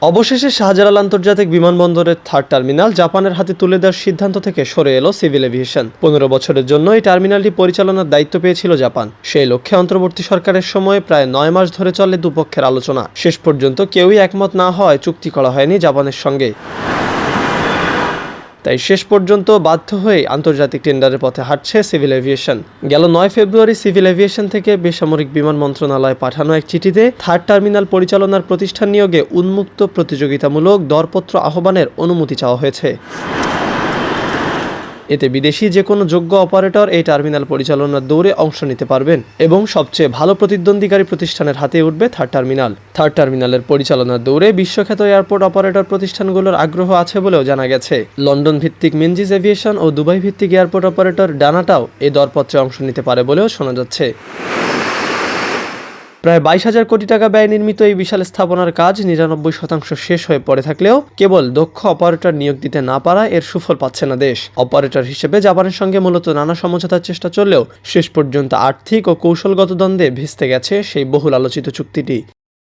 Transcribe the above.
অবশেষে শাহজালাল আন্তর্জাতিক বিমানবন্দরের থার্ড টার্মিনাল জাপানের হাতে তুলে দেওয়ার সিদ্ধান্ত থেকে সরে এলো সিভিল এভিয়েশন। 15 বছরের জন্য এই টার্মিনালটি পরিচালনার দায়িত্ব পেয়েছিল জাপান। সেই লক্ষ্যে অন্তর্বর্তী সরকারের সময়ে প্রায় 9 মাস ধরে চলে দুপক্ষের আলোচনা। শেষ পর্যন্ত কেউই একমত না হওয়ায় চুক্তি করা হয়নি জাপানের সঙ্গে। তাই শেষ পর্যন্ত বাধ্য হয়ে আন্তর্জাতিক টেন্ডারের পথে হাঁটছে সিভিল এভিয়েশন। গেল 9 ফেব্রুয়ারি সিভিল এভিয়েশন থেকে বেসামরিক বিমান মন্ত্রণালয়ে পাঠানো এক চিঠিতে থার্ড টার্মিনাল পরিচালনার প্রতিষ্ঠান নিয়োগে উন্মুক্ত প্রতিযোগিতামূলক দরপত্র আহ্বানের অনুমতি চাওয়া হয়েছে। এতে বিদেশি যে কোনো যোগ্য অপারেটর এই টার্মিনাল পরিচালনার দৌড়ে অংশ নিতে পারবেন এবং সবচেয়ে ভালো প্রতিদ্বন্দ্বীকারী প্রতিষ্ঠানের হাতে উঠবে থার্ড টার্মিনাল। থার্ড টার্মিনালের পরিচালনার দৌড়ে বিশ্বখ্যাত এয়ারপোর্ট অপারেটর প্রতিষ্ঠানগুলোর আগ্রহ আছে বলেও জানা গেছে। লন্ডন ভিত্তিক মিনজিস এভিয়েশন ও দুবাই ভিত্তিক এয়ারপোর্ট অপারেটর ডানাটাও এই দরপত্রে অংশ নিতে পারে বলেও শোনা যাচ্ছে। প্রায় 22,000 কোটি টাকা ব্যয় নির্মিত এই বিশাল স্থাপনার কাজ 99% শেষ হয়ে পড়ে থাকলেও কেবল দক্ষ অপারেটর নিয়োগ দিতে না পারা এর সুফল পাচ্ছে না দেশ। অপারেটর হিসেবে জাপানের সঙ্গে মূলত নানা সমঝোতার চেষ্টা চললেও শেষ পর্যন্ত আর্থিক ও কৌশলগত দ্বন্দ্বে ভেস্তে গেছে সেই বহুল আলোচিত চুক্তিটি।